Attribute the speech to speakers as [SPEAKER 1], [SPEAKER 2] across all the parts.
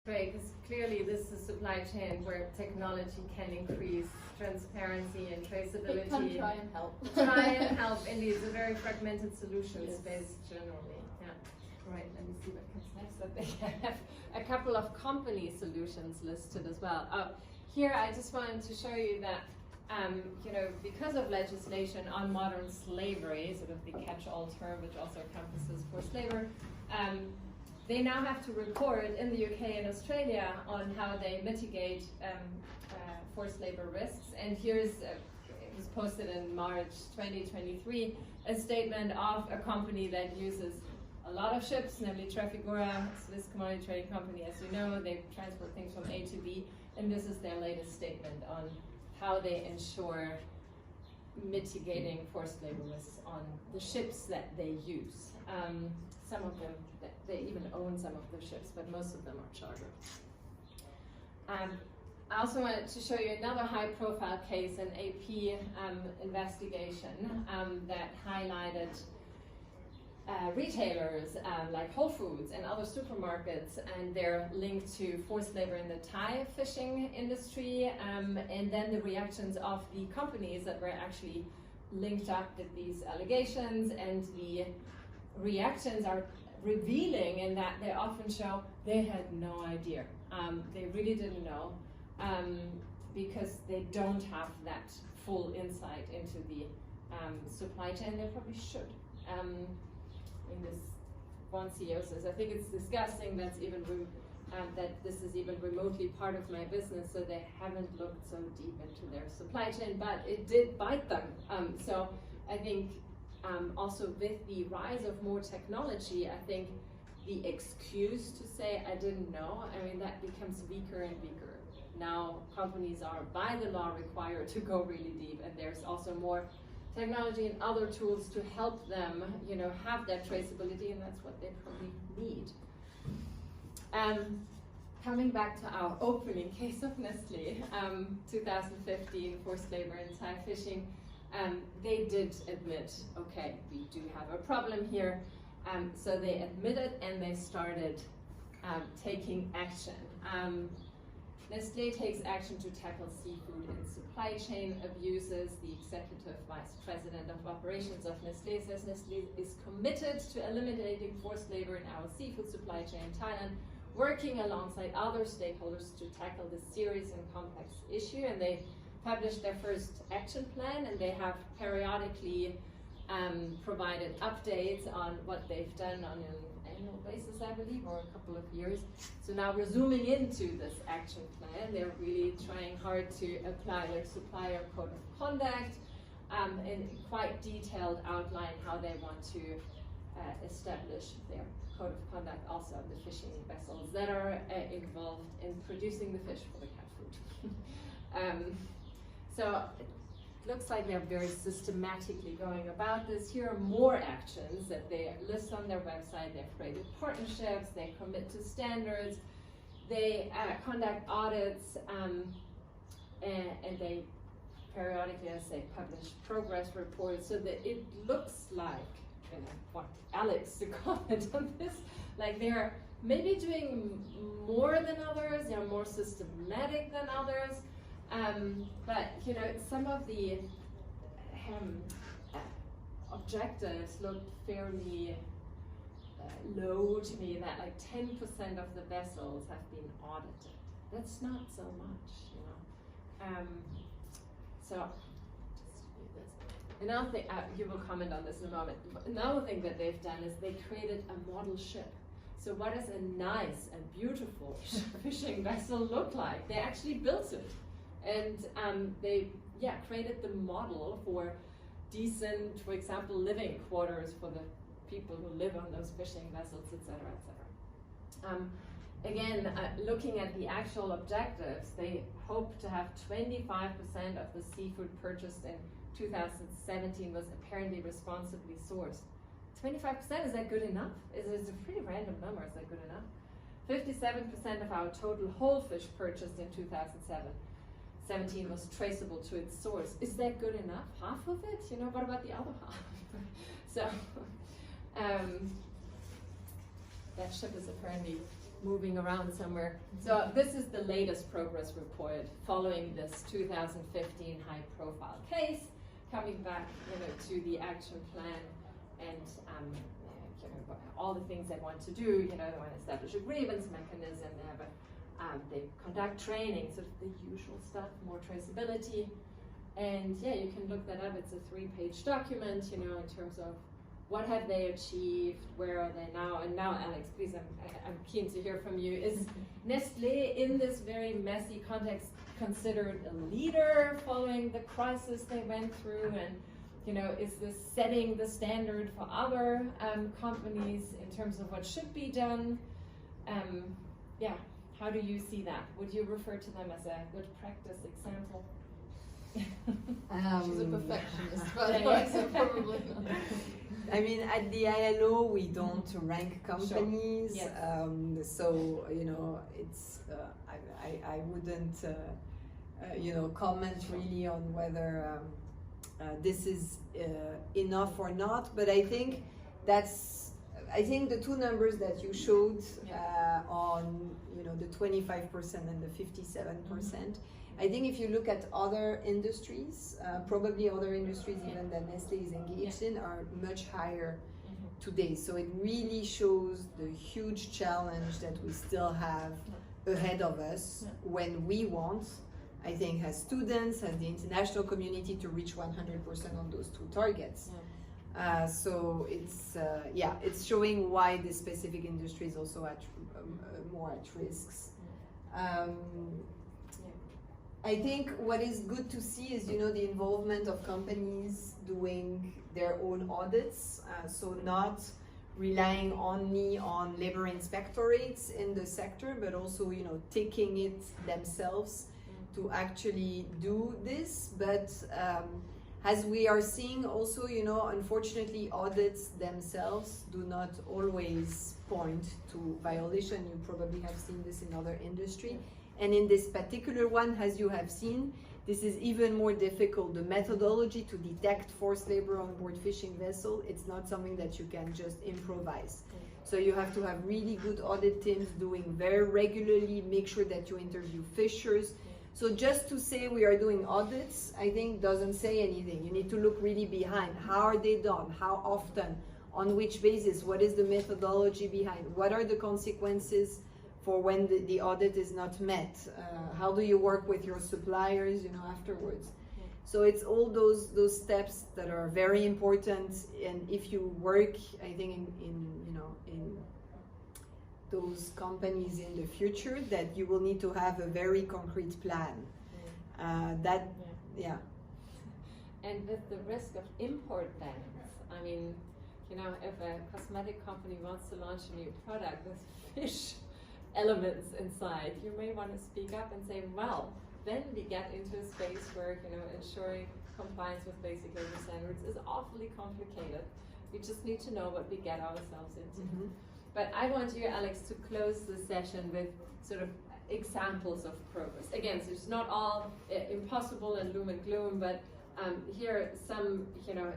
[SPEAKER 1] Great, because clearly this is a supply chain where technology can increase transparency and traceability.
[SPEAKER 2] It can try and help.
[SPEAKER 1] Indeed, it's a very fragmented solution space generally. Yeah. Right, let me see what comes next. So they have a couple of company solutions listed as well. Here I just wanted to show you that because of legislation on modern slavery, sort of the catch-all term which also encompasses forced labor, they now have to report in the UK and Australia on how they mitigate forced labor risks. And here's, it was posted in March 2023, a statement of a company that uses a lot of ships, namely Trafigura, Swiss commodity trading company, as you know. They transport things from A to B, and this is their latest statement on how they ensure mitigating forced labor risks on the ships that they use. Some of them, they even own some of the ships, but most of them are chartered. I also wanted to show you another high-profile case, an AP investigation that highlighted retailers like Whole Foods and other supermarkets, and they're linked to forced labor in the Thai fishing industry, and then the reactions of the companies that were actually linked up with these allegations, and the reactions are revealing in that they often show they had no idea. They really didn't know because they don't have that full insight into the supply chain. They probably should. In this one CEO says, I think it's disgusting that's even that this is even remotely part of my business, so they haven't looked so deep into their supply chain, but it did bite them. So I think also with the rise of more technology, I think the excuse to say I didn't know, I mean, that becomes weaker and weaker. Now companies are by the law required to go really deep, and there's also more technology and other tools to help them, have that traceability, and that's what they probably need. Coming back to our opening case of Nestle, 2015 forced labor in Thai fishing, they did admit, okay, we do have a problem here. So they admitted and they started taking action. Nestle takes action to tackle seafood and supply chain abuses. The executive vice president of operations of Nestle says Nestle is committed to eliminating forced labor in our seafood supply chain in Thailand, working alongside other stakeholders to tackle this serious and complex issue. And they published their first action plan, and they have periodically provided updates on what they've done on an annual basis, I believe, or a couple of years. So now we're zooming into this action plan. They're really trying hard to apply their supplier code of conduct and quite detailed outline how they want to establish their code of conduct also of the fishing vessels that are involved in producing the fish for the cat food. So it looks like they're very systematically going about this. Here are more actions that they list on their website. They've created partnerships, they commit to standards, they conduct audits, and they periodically, as they publish progress reports, so that it looks like, and I want Alix to comment on this, like they're maybe doing more than others, they're more systematic than others. But some of the objectives look fairly low to me, that like 10% of the vessels have been audited. That's not so much, So just do this. Another thing, you will comment on this in a moment. Another thing that they've done is they created a model ship. So what does a nice and beautiful fishing vessel look like? They actually built it. And they created the model for decent, for example, living quarters for the people who live on those fishing vessels, etc., etc. Again, looking at the actual objectives, they hope to have 25% of the seafood purchased in 2017 was apparently responsibly sourced. 25%, is that good enough? It's a pretty random number, is that good enough? 57% of our total whole fish purchased in 2017 was traceable to its source. Is that good enough? Half of it? What about the other half? So that ship is apparently moving around somewhere. So this is the latest progress report following this 2015 high-profile case, coming back, to the action plan and all the things they want to do. They want to establish a grievance mechanism. They have they conduct training, sort of the usual stuff, more traceability. And yeah, you can look that up. It's a 3-page document, in terms of what have they achieved, where are they now? And now, Alex, please, I'm keen to hear from you. Is Nestlé, in this very messy context, considered a leader following the crisis they went through? And is this setting the standard for other companies in terms of what should be done? Yeah, how do you see that? Would you refer to them as a good practice example?
[SPEAKER 2] She's a perfectionist, by the way, so probably not.
[SPEAKER 3] I mean, at the ILO, we don't rank companies,
[SPEAKER 1] sure. Yes.
[SPEAKER 3] So it's I wouldn't comment really on whether this is enough or not. But I think the two numbers that you showed on the 25% and the 57%. I think if you look at other industries, probably other industries even that Nestlé is engaged in are much higher today. So it really shows the huge challenge that we still have ahead of us when we want, I think, as students, as the international community, to reach 100% on those two targets. So it's showing why this specific industry is also more at risks. I think what is good to see is, the involvement of companies doing their own audits, so not relying only on labor inspectorates in the sector, but also, taking it themselves to actually do this. But as we are seeing also, unfortunately, audits themselves do not always point to violation. You probably have seen this in other industry. And in this particular one, as you have seen, this is even more difficult. The methodology to detect forced labor on board fishing vessel, it's not something that you can just improvise. So you have to have really good audit teams doing very regularly, make sure that you interview fishers. So just to say we are doing audits, I think doesn't say anything. You need to look really behind. How are they done? How often? On which basis? What is the methodology behind? What are the consequences for when the audit is not met? How do you work with your suppliers, afterwards? So it's all those steps that are very important. And if you work, I think in those companies in the future, that you will need to have a very concrete plan.
[SPEAKER 1] And with the risk of import bans, I mean, if a cosmetic company wants to launch a new product with fish elements inside, you may want to speak up and say, well, then we get into a space where ensuring compliance with basic labor standards is awfully complicated. We just need to know what we get ourselves into. But I want you, Alex, to close the session with sort of examples of progress. Again, so it's not all impossible and loom and gloom, but here are some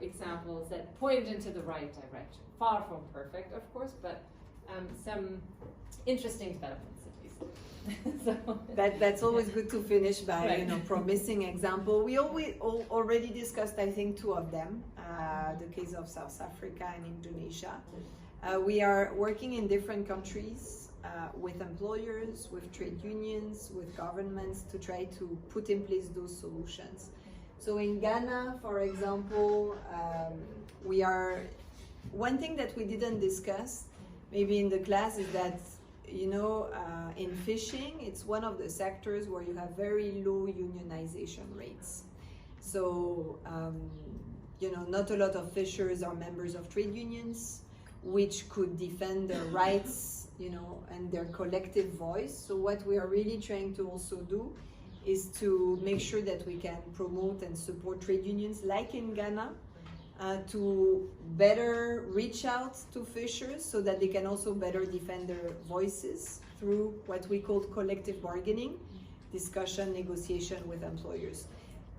[SPEAKER 1] examples that point into the right direction. Far from perfect, of course, but some interesting developments at least. So
[SPEAKER 3] that's always good to finish by promising example. We already discussed, I think, two of them. The case of South Africa and Indonesia. We are working in different countries with employers, with trade unions, with governments to try to put in place those solutions. So in Ghana, for example, one thing that we didn't discuss maybe in the class is that, in fishing, it's one of the sectors where you have very low unionization rates. So, not a lot of fishers are members of trade unions, which could defend their rights, and their collective voice. So what we are really trying to also do is to make sure that we can promote and support trade unions like in Ghana, to better reach out to fishers so that they can also better defend their voices through what we call collective bargaining, discussion, negotiation with employers.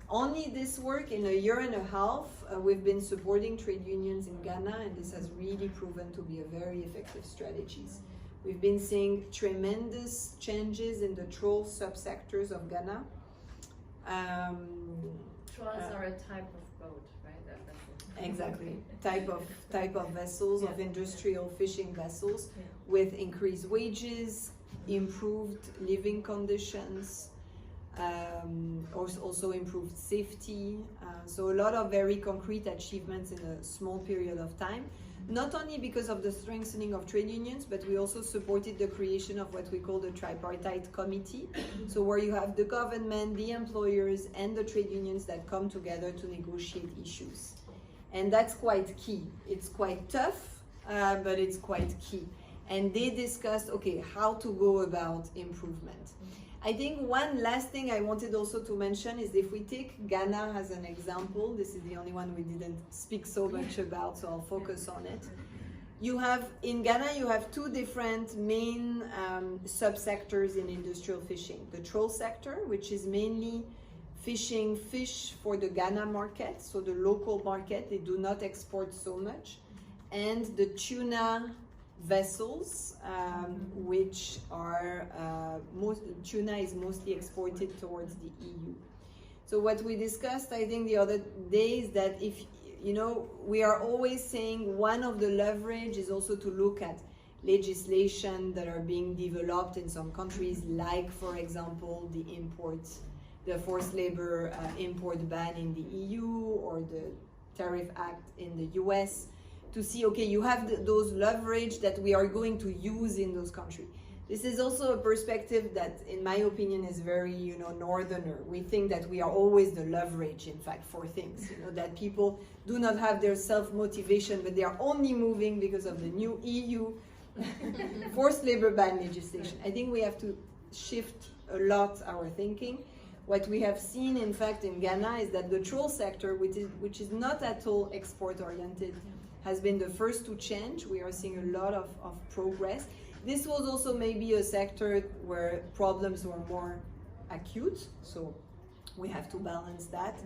[SPEAKER 3] Only this work in a year and a half, we've been supporting trade unions in Ghana, and this has really proven to be a very effective strategy. We've been seeing tremendous changes in the troll subsectors of Ghana.
[SPEAKER 2] Trolls are a type of boat, right?
[SPEAKER 3] Exactly, type of vessels, of industrial fishing vessels,
[SPEAKER 2] Yeah.
[SPEAKER 3] with increased wages, improved living conditions, also improved safety. So a lot of very concrete achievements in a small period of time. Not only because of the strengthening of trade unions, but we also supported the creation of what we call the tripartite committee. So where you have the government, the employers, and the trade unions that come together to negotiate issues. And that's quite key. It's quite tough, but it's quite key. And they discussed, okay, how to go about improvement. I think one last thing I wanted also to mention is if we take Ghana as an example, this is the only one we didn't speak so much about, so I'll focus on it. In Ghana, you have two different main subsectors in industrial fishing. The troll sector, which is mainly fishing fish for the Ghana market, so the local market, they do not export so much. And the tuna vessels, which are tuna is mostly exported towards the EU. So what we discussed, I think, the other day is that if we are always saying one of the leverage is also to look at legislation that are being developed in some countries, like, for example, the forced labor import ban in the EU or the Tariff Act in the US. To see, okay, you have those leverage that we are going to use in those countries. This is also a perspective that, in my opinion, is very, northerner. We think that we are always the leverage, in fact, for things. That people do not have their self-motivation, but they are only moving because of the new EU forced labor ban legislation. I think we have to shift a lot our thinking. What we have seen, in fact, in Ghana is that the troll sector, which is not at all export-oriented, has been the first to change. We are seeing a lot of progress. This was also maybe a sector where problems were more acute, so we have to balance that.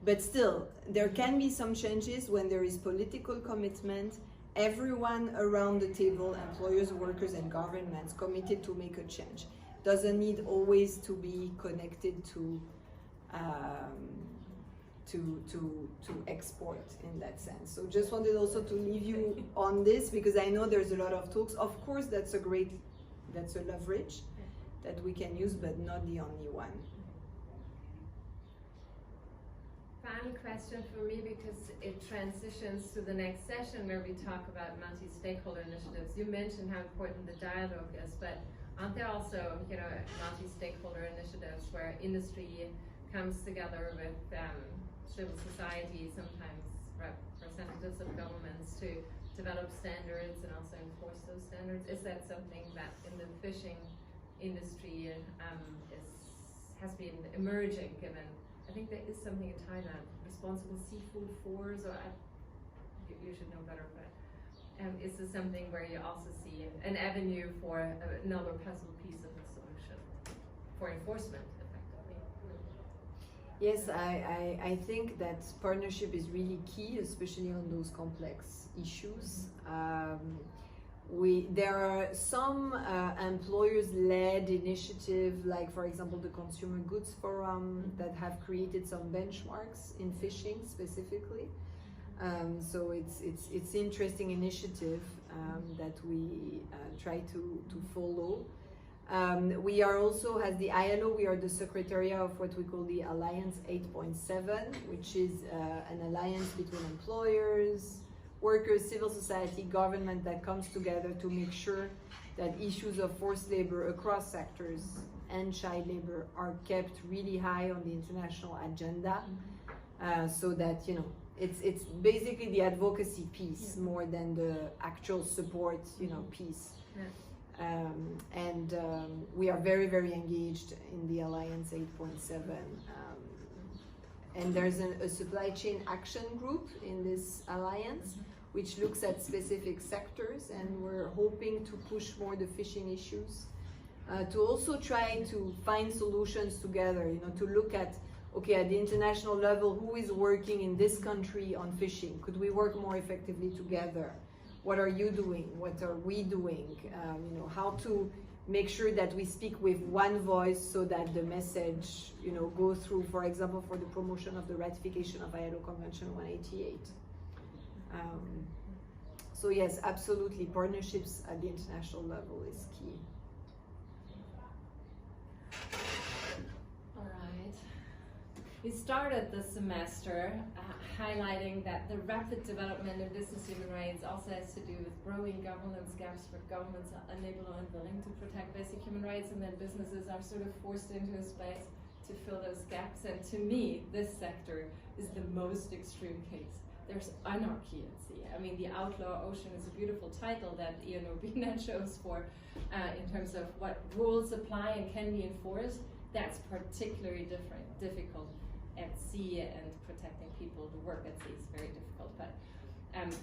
[SPEAKER 3] But still, there can be some changes when there is political commitment, everyone around the table, employers, workers, and governments committed to make a change. Doesn't need always to be connected to export in that sense. So just wanted also to leave you on this, because I know there's a lot of talks. Of course, that's a leverage that we can use, but not the only one.
[SPEAKER 2] Final question for me, because it transitions to the next session where we talk about multi-stakeholder initiatives. You mentioned how important the dialogue is, but aren't there also, multi-stakeholder initiatives where industry comes together with civil society, sometimes representatives of governments, to develop standards and also enforce those standards? Is that something that in the fishing industry has been emerging, given, I think there is something in Thailand, responsible seafood fours, or you should know better, but is this something where you also see an avenue for another puzzle piece of the solution for enforcement?
[SPEAKER 3] Yes, I think that partnership is really key, especially on those complex issues. There are some employers-led initiatives, like, for example, the Consumer Goods Forum, that have created some benchmarks in fishing specifically. So it's interesting initiative that we try to follow. We are also, as the ILO, we are the secretariat of what we call the Alliance 8.7, which is an alliance between employers, workers, civil society, government, that comes together to make sure that issues of forced labor across sectors and child labor are kept really high on the international agenda, so that, it's basically the advocacy piece more than the actual support, piece.
[SPEAKER 2] Yeah.
[SPEAKER 3] We are very, very engaged in the Alliance 8.7. And there's a supply chain action group in this alliance, which looks at specific sectors, and we're hoping to push more the fishing issues, to also try to find solutions together, to look at, okay, at the international level, who is working in this country on fishing? Could we work more effectively together? what are you doing? What are we doing? You know, how to make sure that we speak with one voice so that the message, you know, goes through, for example, for the promotion of the ratification of ILO Convention 188. So yes, absolutely, partnerships at the international level is key.
[SPEAKER 2] All right. We started the semester highlighting that the rapid development in business human rights also has to do with growing governance gaps where governments are unable or unwilling to protect basic human rights, and then businesses are sort of forced into a space to fill those gaps. And to me, this sector is the most extreme case. There's anarchy at sea. I mean, the Outlaw Ocean is a beautiful title that Ian Urbina chose for in terms of what rules apply and can be enforced. That's particularly difficult at sea, and protecting people who work at sea is very difficult. But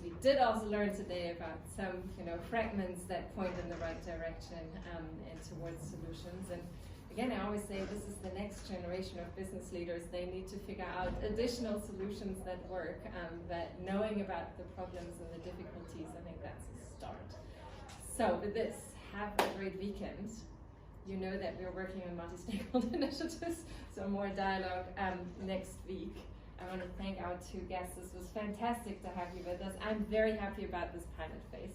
[SPEAKER 2] we did also learn today about some, you know, fragments that point in the right direction and towards solutions. And again, I always say this is the next generation of business leaders. They need to figure out additional solutions that work, but knowing about the problems and the difficulties, I think that's a start. So with this, have a great weekend. You know that we're working on multi-stakeholder initiatives, so more dialogue next week. I want to thank our two guests. This was fantastic to have you with us. I'm very happy about this pilot phase.